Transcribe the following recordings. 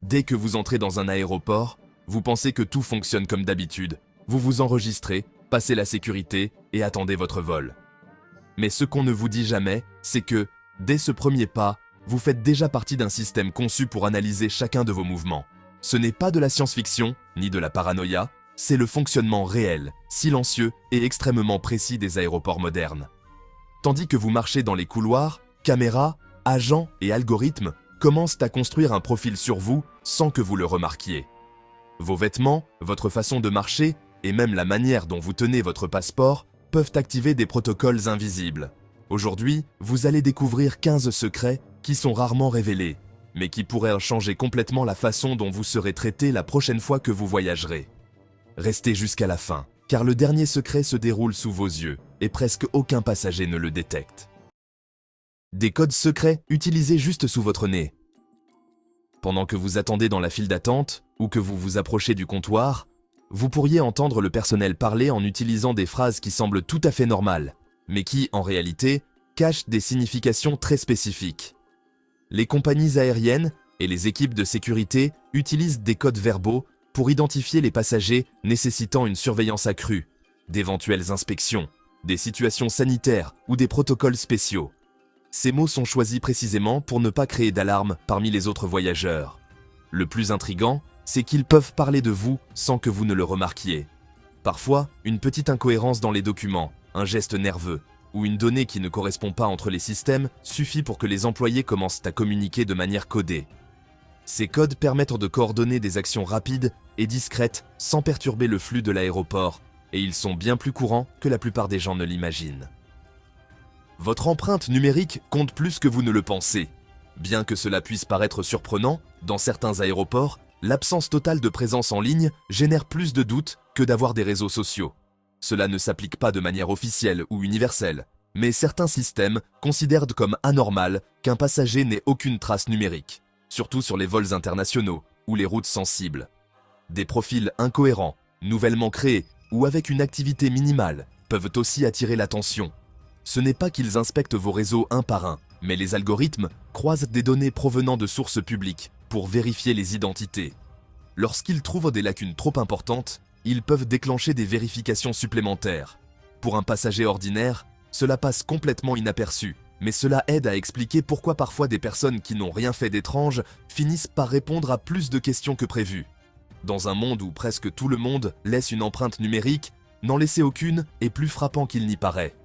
Dès que vous entrez dans un aéroport, vous pensez que tout fonctionne comme d'habitude. Vous vous enregistrez, passez la sécurité et attendez votre vol. Mais ce qu'on ne vous dit jamais, c'est que, dès ce premier pas, vous faites déjà partie d'un système conçu pour analyser chacun de vos mouvements. Ce n'est pas de la science-fiction, ni de la paranoïa, c'est le fonctionnement réel, silencieux et extrêmement précis des aéroports modernes. Tandis que vous marchez dans les couloirs, caméras, agents et algorithmes commencent à construire un profil sur vous sans que vous le remarquiez. Vos vêtements, votre façon de marcher et même la manière dont vous tenez votre passeport peuvent activer des protocoles invisibles. Aujourd'hui, vous allez découvrir 15 secrets qui sont rarement révélés, mais qui pourraient changer complètement la façon dont vous serez traité la prochaine fois que vous voyagerez. Restez jusqu'à la fin, car le dernier secret se déroule sous vos yeux et presque aucun passager ne le détecte. Des codes secrets utilisés juste sous votre nez. Pendant que vous attendez dans la file d'attente ou que vous vous approchez du comptoir, vous pourriez entendre le personnel parler en utilisant des phrases qui semblent tout à fait normales, mais qui, en réalité, cachent des significations très spécifiques. Les compagnies aériennes et les équipes de sécurité utilisent des codes verbaux pour identifier les passagers nécessitant une surveillance accrue, d'éventuelles inspections, des situations sanitaires ou des protocoles spéciaux. Ces mots sont choisis précisément pour ne pas créer d'alarme parmi les autres voyageurs. Le plus intriguant, c'est qu'ils peuvent parler de vous sans que vous ne le remarquiez. Parfois, une petite incohérence dans les documents, un geste nerveux ou une donnée qui ne correspond pas entre les systèmes suffit pour que les employés commencent à communiquer de manière codée. Ces codes permettent de coordonner des actions rapides et discrètes sans perturber le flux de l'aéroport, et ils sont bien plus courants que la plupart des gens ne l'imaginent. Votre empreinte numérique compte plus que vous ne le pensez. Bien que cela puisse paraître surprenant, dans certains aéroports, l'absence totale de présence en ligne génère plus de doutes que d'avoir des réseaux sociaux. Cela ne s'applique pas de manière officielle ou universelle, mais certains systèmes considèrent comme anormal qu'un passager n'ait aucune trace numérique, surtout sur les vols internationaux ou les routes sensibles. Des profils incohérents, nouvellement créés ou avec une activité minimale peuvent aussi attirer l'attention. Ce n'est pas qu'ils inspectent vos réseaux un par un, mais les algorithmes croisent des données provenant de sources publiques pour vérifier les identités. Lorsqu'ils trouvent des lacunes trop importantes, ils peuvent déclencher des vérifications supplémentaires. Pour un passager ordinaire, cela passe complètement inaperçu, mais cela aide à expliquer pourquoi parfois des personnes qui n'ont rien fait d'étrange finissent par répondre à plus de questions que prévu. Dans un monde où presque tout le monde laisse une empreinte numérique, n'en laisser aucune est plus frappant qu'il n'y paraît.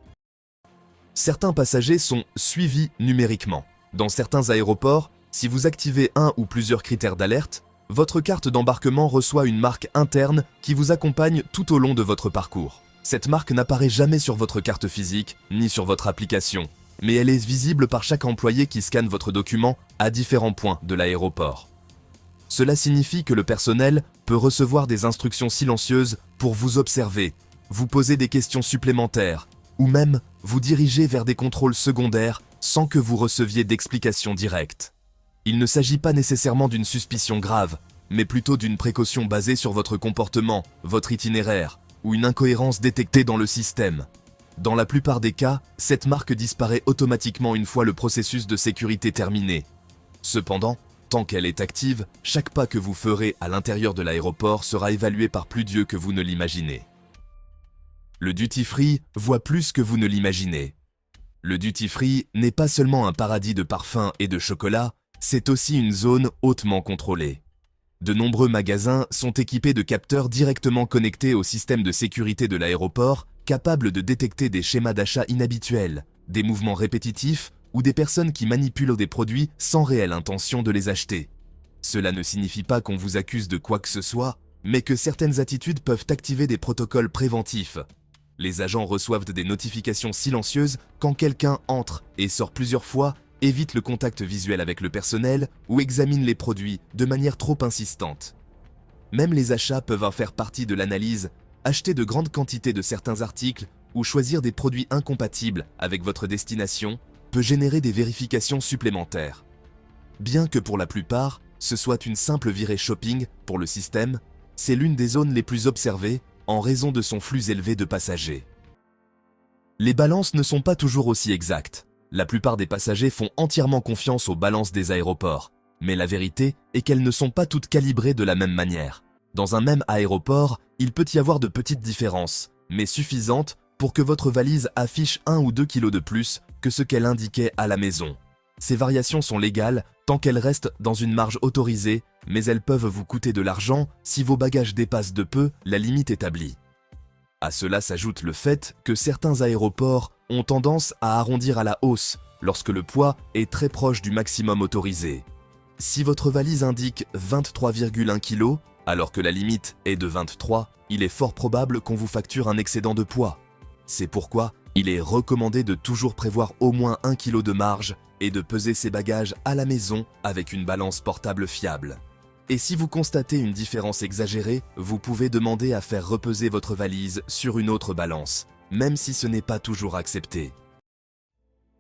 Certains passagers sont suivis numériquement. Dans certains aéroports, si vous activez un ou plusieurs critères d'alerte, votre carte d'embarquement reçoit une marque interne qui vous accompagne tout au long de votre parcours. Cette marque n'apparaît jamais sur votre carte physique ni sur votre application, mais elle est visible par chaque employé qui scanne votre document à différents points de l'aéroport. Cela signifie que le personnel peut recevoir des instructions silencieuses pour vous observer, vous poser des questions supplémentaires, ou même vous diriger vers des contrôles secondaires sans que vous receviez d'explications directes. Il ne s'agit pas nécessairement d'une suspicion grave, mais plutôt d'une précaution basée sur votre comportement, votre itinéraire, ou une incohérence détectée dans le système. Dans la plupart des cas, cette marque disparaît automatiquement une fois le processus de sécurité terminé. Cependant, tant qu'elle est active, chaque pas que vous ferez à l'intérieur de l'aéroport sera évalué par plus d'yeux que vous ne l'imaginez. Le duty-free voit plus que vous ne l'imaginez. Le duty-free n'est pas seulement un paradis de parfums et de chocolat, c'est aussi une zone hautement contrôlée. De nombreux magasins sont équipés de capteurs directement connectés au système de sécurité de l'aéroport, capables de détecter des schémas d'achat inhabituels, des mouvements répétitifs ou des personnes qui manipulent des produits sans réelle intention de les acheter. Cela ne signifie pas qu'on vous accuse de quoi que ce soit, mais que certaines attitudes peuvent activer des protocoles préventifs. Les agents reçoivent des notifications silencieuses quand quelqu'un entre et sort plusieurs fois, évite le contact visuel avec le personnel ou examine les produits de manière trop insistante. Même les achats peuvent en faire partie de l'analyse, acheter de grandes quantités de certains articles ou choisir des produits incompatibles avec votre destination peut générer des vérifications supplémentaires. Bien que pour la plupart, ce soit une simple virée shopping pour le système, c'est l'une des zones les plus observées en raison de son flux élevé de passagers. Les balances ne sont pas toujours aussi exactes. La plupart des passagers font entièrement confiance aux balances des aéroports, Mais la vérité est qu'elles ne sont pas toutes calibrées de la même manière. Dans un même aéroport, il peut y avoir de petites différences, mais suffisantes pour que votre valise affiche 1 ou 2 kilos de plus que ce qu'elle indiquait à la maison. Ces variations sont légales tant qu'elles restent dans une marge autorisée, mais elles peuvent vous coûter de l'argent si vos bagages dépassent de peu la limite établie. À cela s'ajoute le fait que certains aéroports ont tendance à arrondir à la hausse lorsque le poids est très proche du maximum autorisé. Si votre valise indique 23,1 kg, alors que la limite est de 23, il est fort probable qu'on vous facture un excédent de poids. C'est pourquoi il est recommandé de toujours prévoir au moins 1 kg de marge et de peser ses bagages à la maison avec une balance portable fiable. Et si vous constatez une différence exagérée, vous pouvez demander à faire repeser votre valise sur une autre balance, même si ce n'est pas toujours accepté.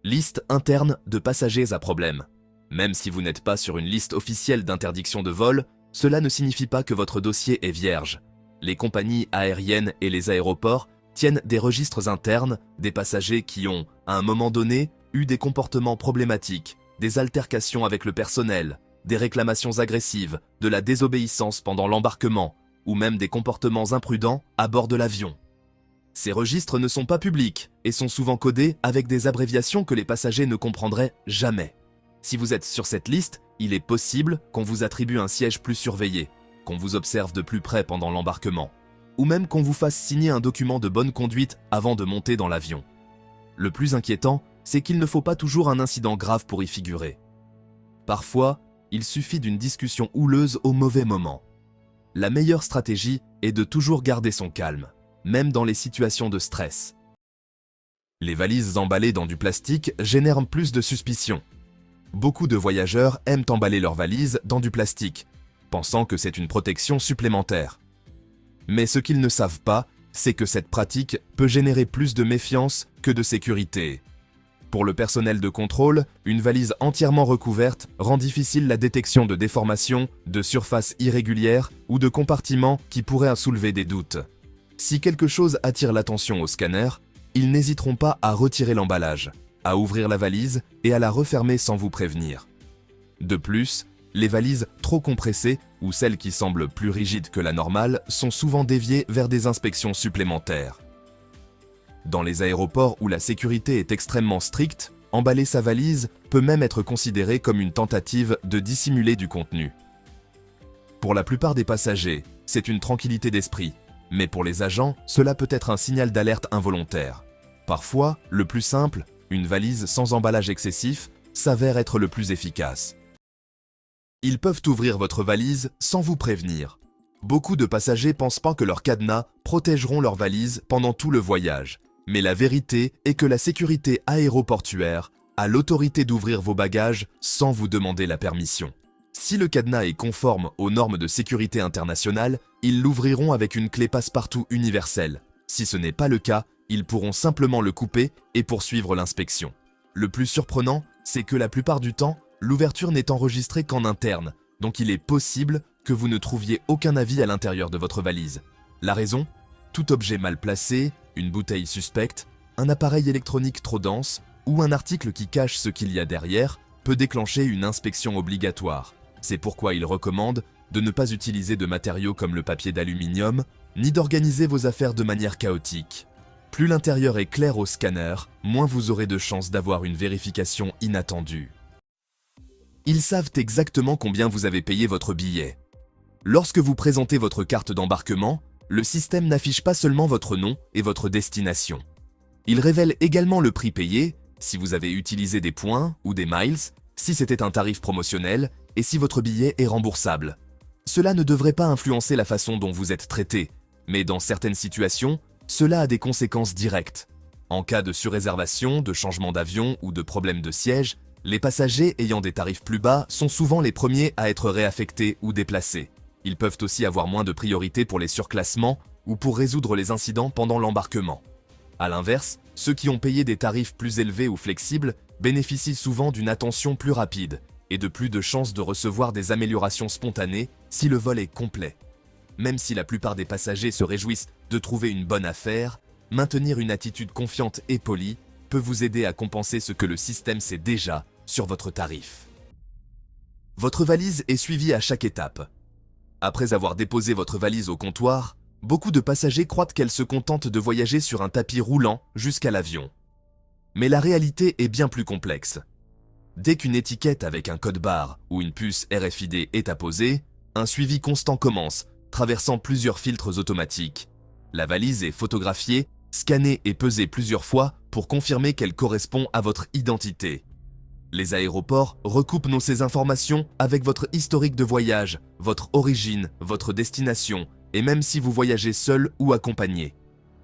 Liste interne de passagers à problème. Même si vous n'êtes pas sur une liste officielle d'interdiction de vol, cela ne signifie pas que votre dossier est vierge. Les compagnies aériennes et les aéroports tiennent des registres internes des passagers qui ont, à un moment donné, eu des comportements problématiques, des altercations avec le personnel, des réclamations agressives, de la désobéissance pendant l'embarquement, ou même des comportements imprudents à bord de l'avion. Ces registres ne sont pas publics et sont souvent codés avec des abréviations que les passagers ne comprendraient jamais. Si vous êtes sur cette liste, il est possible qu'on vous attribue un siège plus surveillé, qu'on vous observe de plus près pendant l'embarquement, ou même qu'on vous fasse signer un document de bonne conduite avant de monter dans l'avion. Le plus inquiétant, c'est qu'il ne faut pas toujours un incident grave pour y figurer. Parfois, il suffit d'une discussion houleuse au mauvais moment. La meilleure stratégie est de toujours garder son calme, même dans les situations de stress. Les valises emballées dans du plastique génèrent plus de suspicion. Beaucoup de voyageurs aiment emballer leurs valises dans du plastique, pensant que c'est une protection supplémentaire. Mais ce qu'ils ne savent pas, c'est que cette pratique peut générer plus de méfiance que de sécurité. Pour le personnel de contrôle, une valise entièrement recouverte rend difficile la détection de déformations, de surfaces irrégulières ou de compartiments qui pourraient soulever des doutes. Si quelque chose attire l'attention au scanner, ils n'hésiteront pas à retirer l'emballage, à ouvrir la valise et à la refermer sans vous prévenir. De plus, les valises trop compressées ou celles qui semblent plus rigides que la normale sont souvent déviées vers des inspections supplémentaires. Dans les aéroports où la sécurité est extrêmement stricte, emballer sa valise peut même être considéré comme une tentative de dissimuler du contenu. Pour la plupart des passagers, c'est une tranquillité d'esprit, mais pour les agents, cela peut être un signal d'alerte involontaire. Parfois, le plus simple, une valise sans emballage excessif, s'avère être le plus efficace. Ils peuvent ouvrir votre valise sans vous prévenir. Beaucoup de passagers pensent pas que leurs cadenas protégeront leur valise pendant tout le voyage. Mais la vérité est que la sécurité aéroportuaire a l'autorité d'ouvrir vos bagages sans vous demander la permission. Si le cadenas est conforme aux normes de sécurité internationale, ils l'ouvriront avec une clé passe-partout universelle. Si ce n'est pas le cas, ils pourront simplement le couper et poursuivre l'inspection. Le plus surprenant, c'est que la plupart du temps, l'ouverture n'est enregistrée qu'en interne, donc il est possible que vous ne trouviez aucun avis à l'intérieur de votre valise. La raison ? Tout objet mal placé, une bouteille suspecte, un appareil électronique trop dense ou un article qui cache ce qu'il y a derrière peut déclencher une inspection obligatoire. C'est pourquoi il recommande de ne pas utiliser de matériaux comme le papier d'aluminium, ni d'organiser vos affaires de manière chaotique. Plus l'intérieur est clair au scanner, moins vous aurez de chances d'avoir une vérification inattendue. Ils savent exactement combien vous avez payé votre billet. Lorsque vous présentez votre carte d'embarquement, le système n'affiche pas seulement votre nom et votre destination. Il révèle également le prix payé, si vous avez utilisé des points ou des miles, si c'était un tarif promotionnel et si votre billet est remboursable. Cela ne devrait pas influencer la façon dont vous êtes traité, mais dans certaines situations, cela a des conséquences directes. En cas de surréservation, de changement d'avion ou de problème de siège, les passagers ayant des tarifs plus bas sont souvent les premiers à être réaffectés ou déplacés. Ils peuvent aussi avoir moins de priorité pour les surclassements ou pour résoudre les incidents pendant l'embarquement. A l'inverse, ceux qui ont payé des tarifs plus élevés ou flexibles bénéficient souvent d'une attention plus rapide et de plus de chances de recevoir des améliorations spontanées si le vol est complet. Même si la plupart des passagers se réjouissent de trouver une bonne affaire, maintenir une attitude confiante et polie peut vous aider à compenser ce que le système sait déjà sur votre tarif. Votre valise est suivie à chaque étape. Après avoir déposé votre valise au comptoir, beaucoup de passagers croient qu'elle se contente de voyager sur un tapis roulant jusqu'à l'avion. Mais la réalité est bien plus complexe. Dès qu'une étiquette avec un code barre ou une puce RFID est apposée, un suivi constant commence, traversant plusieurs filtres automatiques. La valise est photographiée, scannée et pesée plusieurs fois pour confirmer qu'elle correspond à votre identité. Les aéroports recoupent ces informations avec votre historique de voyage, votre origine, votre destination, et même si vous voyagez seul ou accompagné.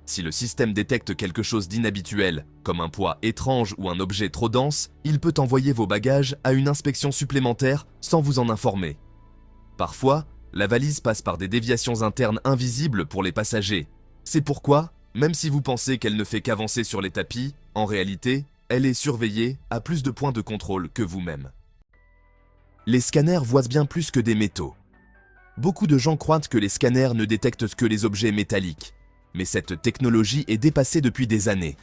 Si le système détecte quelque chose d'inhabituel, comme un poids étrange ou un objet trop dense, il peut envoyer vos bagages à une inspection supplémentaire sans vous en informer. Parfois, la valise passe par des déviations internes invisibles pour les passagers. C'est pourquoi, même si vous pensez qu'elle ne fait qu'avancer sur les tapis, en réalité, elle est surveillée à plus de points de contrôle que vous-même. Les scanners voient bien plus que des métaux. Beaucoup de gens croient que les scanners ne détectent que les objets métalliques, mais cette technologie est dépassée depuis des années.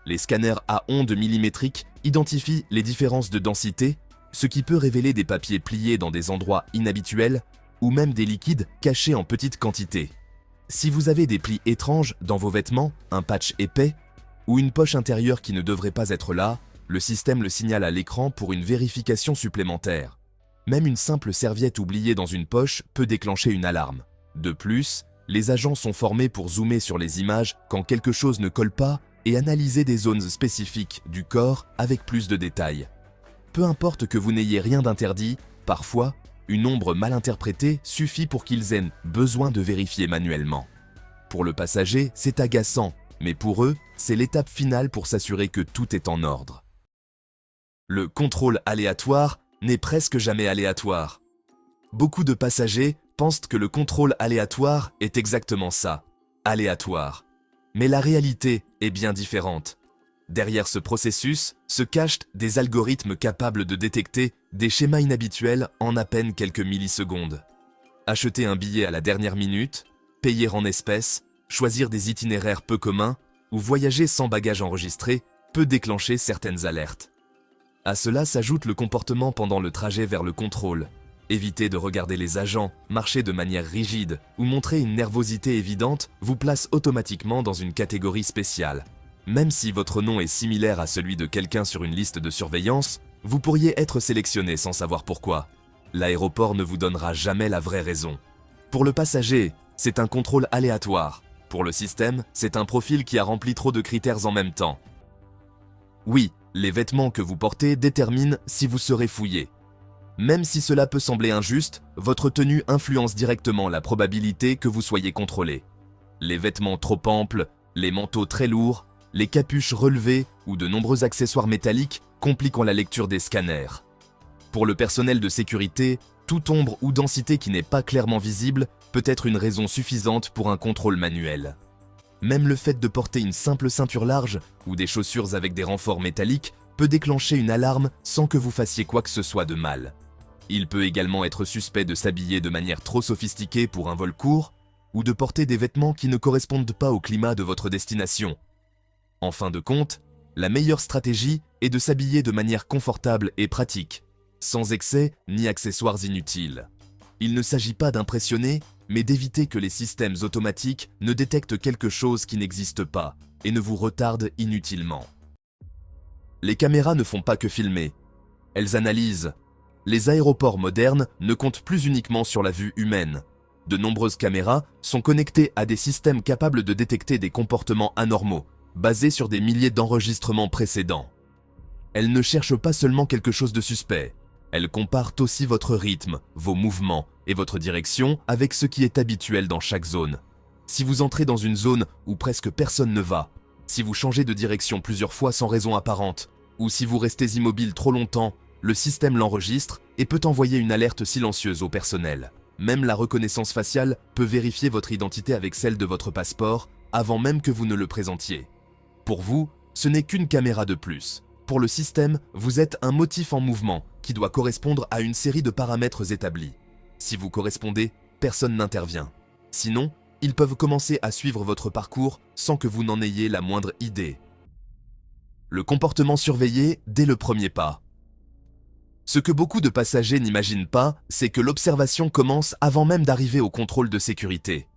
Les scanners à ondes millimétriques identifient les différences de densité, ce qui peut révéler des papiers pliés dans des endroits inhabituels ou même des liquides cachés en petites quantités. Si vous avez des plis étranges dans vos vêtements, un patch épais ou une poche intérieure qui ne devrait pas être là, le système le signale à l'écran pour une vérification supplémentaire. Même une simple serviette oubliée dans une poche peut déclencher une alarme. De plus, les agents sont formés pour zoomer sur les images quand quelque chose ne colle pas et analyser des zones spécifiques du corps avec plus de détails. Peu importe que vous n'ayez rien d'interdit, parfois, une ombre mal interprétée suffit pour qu'ils aient besoin de vérifier manuellement. Pour le passager, c'est agaçant, mais pour eux, c'est l'étape finale pour s'assurer que tout est en ordre. Le contrôle aléatoire n'est presque jamais aléatoire. Beaucoup de passagers pensent que le contrôle aléatoire est exactement ça, aléatoire. Mais la réalité est bien différente. Derrière ce processus se cachent des algorithmes capables de détecter des schémas inhabituels en à peine quelques millisecondes. Acheter un billet à la dernière minute, payer en espèces, choisir des itinéraires peu communs ou voyager sans bagages enregistrés peut déclencher certaines alertes. À cela s'ajoute le comportement pendant le trajet vers le contrôle. Éviter de regarder les agents, marcher de manière rigide ou montrer une nervosité évidente vous place automatiquement dans une catégorie spéciale. Même si votre nom est similaire à celui de quelqu'un sur une liste de surveillance, vous pourriez être sélectionné sans savoir pourquoi. L'aéroport ne vous donnera jamais la vraie raison. Pour le passager, c'est un contrôle aléatoire. Pour le système, c'est un profil qui a rempli trop de critères en même temps. Oui, les vêtements que vous portez déterminent si vous serez fouillé. Même si cela peut sembler injuste, votre tenue influence directement la probabilité que vous soyez contrôlé. Les vêtements trop amples, les manteaux très lourds, les capuches relevées ou de nombreux accessoires métalliques compliquent la lecture des scanners. Pour le personnel de sécurité, toute ombre ou densité qui n'est pas clairement visible peut être une raison suffisante pour un contrôle manuel. Même le fait de porter une simple ceinture large ou des chaussures avec des renforts métalliques peut déclencher une alarme sans que vous fassiez quoi que ce soit de mal. Il peut également être suspect de s'habiller de manière trop sophistiquée pour un vol court ou de porter des vêtements qui ne correspondent pas au climat de votre destination. En fin de compte, la meilleure stratégie est de s'habiller de manière confortable et pratique, sans excès ni accessoires inutiles. Il ne s'agit pas d'impressionner, mais d'éviter que les systèmes automatiques ne détectent quelque chose qui n'existe pas et ne vous retardent inutilement. Les caméras ne font pas que filmer. Elles analysent. Les aéroports modernes ne comptent plus uniquement sur la vue humaine. De nombreuses caméras sont connectées à des systèmes capables de détecter des comportements anormaux, basés sur des milliers d'enregistrements précédents. Elles ne cherchent pas seulement quelque chose de suspect. Elles comparent aussi votre rythme, vos mouvements et votre direction avec ce qui est habituel dans chaque zone. Si vous entrez dans une zone où presque personne ne va, si vous changez de direction plusieurs fois sans raison apparente, ou si vous restez immobile trop longtemps, le système l'enregistre et peut envoyer une alerte silencieuse au personnel. Même la reconnaissance faciale peut vérifier votre identité avec celle de votre passeport avant même que vous ne le présentiez. Pour vous, ce n'est qu'une caméra de plus. Pour le système, vous êtes un motif en mouvement qui doit correspondre à une série de paramètres établis. Si vous correspondez, personne n'intervient. Sinon, ils peuvent commencer à suivre votre parcours sans que vous n'en ayez la moindre idée. Le comportement surveillé dès le premier pas. Ce que beaucoup de passagers n'imaginent pas, c'est que l'observation commence avant même d'arriver au contrôle de sécurité.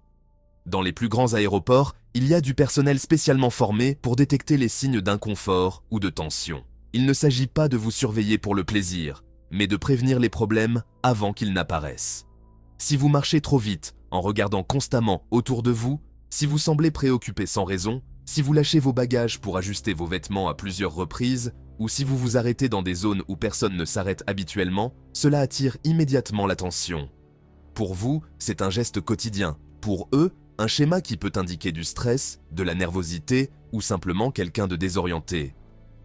Dans les plus grands aéroports, il y a du personnel spécialement formé pour détecter les signes d'inconfort ou de tension. Il ne s'agit pas de vous surveiller pour le plaisir, mais de prévenir les problèmes avant qu'ils n'apparaissent. Si vous marchez trop vite, en regardant constamment autour de vous, si vous semblez préoccupé sans raison, si vous lâchez vos bagages pour ajuster vos vêtements à plusieurs reprises, ou si vous vous arrêtez dans des zones où personne ne s'arrête habituellement, cela attire immédiatement l'attention. Pour vous, c'est un geste quotidien. Pour eux, un schéma qui peut indiquer du stress, de la nervosité ou simplement quelqu'un de désorienté.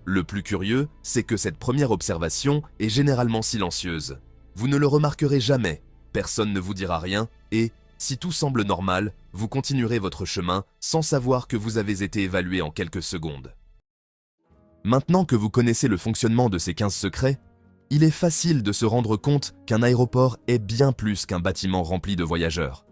Le plus curieux, c'est que cette première observation est généralement silencieuse. Vous ne le remarquerez jamais, personne ne vous dira rien et, si tout semble normal, vous continuerez votre chemin sans savoir que vous avez été évalué en quelques secondes. Maintenant que vous connaissez le fonctionnement de ces 15 secrets, il est facile de se rendre compte qu'un aéroport est bien plus qu'un bâtiment rempli de voyageurs.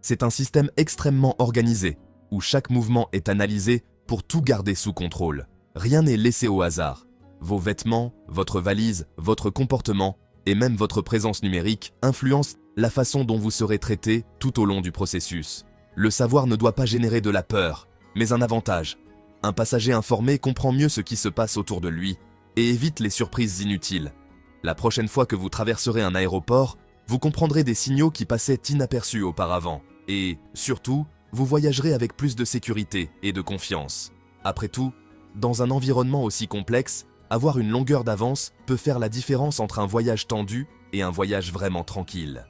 C'est un système extrêmement organisé, où chaque mouvement est analysé pour tout garder sous contrôle. Rien n'est laissé au hasard. Vos vêtements, votre valise, votre comportement et même votre présence numérique influencent la façon dont vous serez traité tout au long du processus. Le savoir ne doit pas générer de la peur, mais un avantage. Un passager informé comprend mieux ce qui se passe autour de lui et évite les surprises inutiles. La prochaine fois que vous traverserez un aéroport, vous comprendrez des signaux qui passaient inaperçus auparavant. Et, surtout, vous voyagerez avec plus de sécurité et de confiance. Après tout, dans un environnement aussi complexe, avoir une longueur d'avance peut faire la différence entre un voyage tendu et un voyage vraiment tranquille.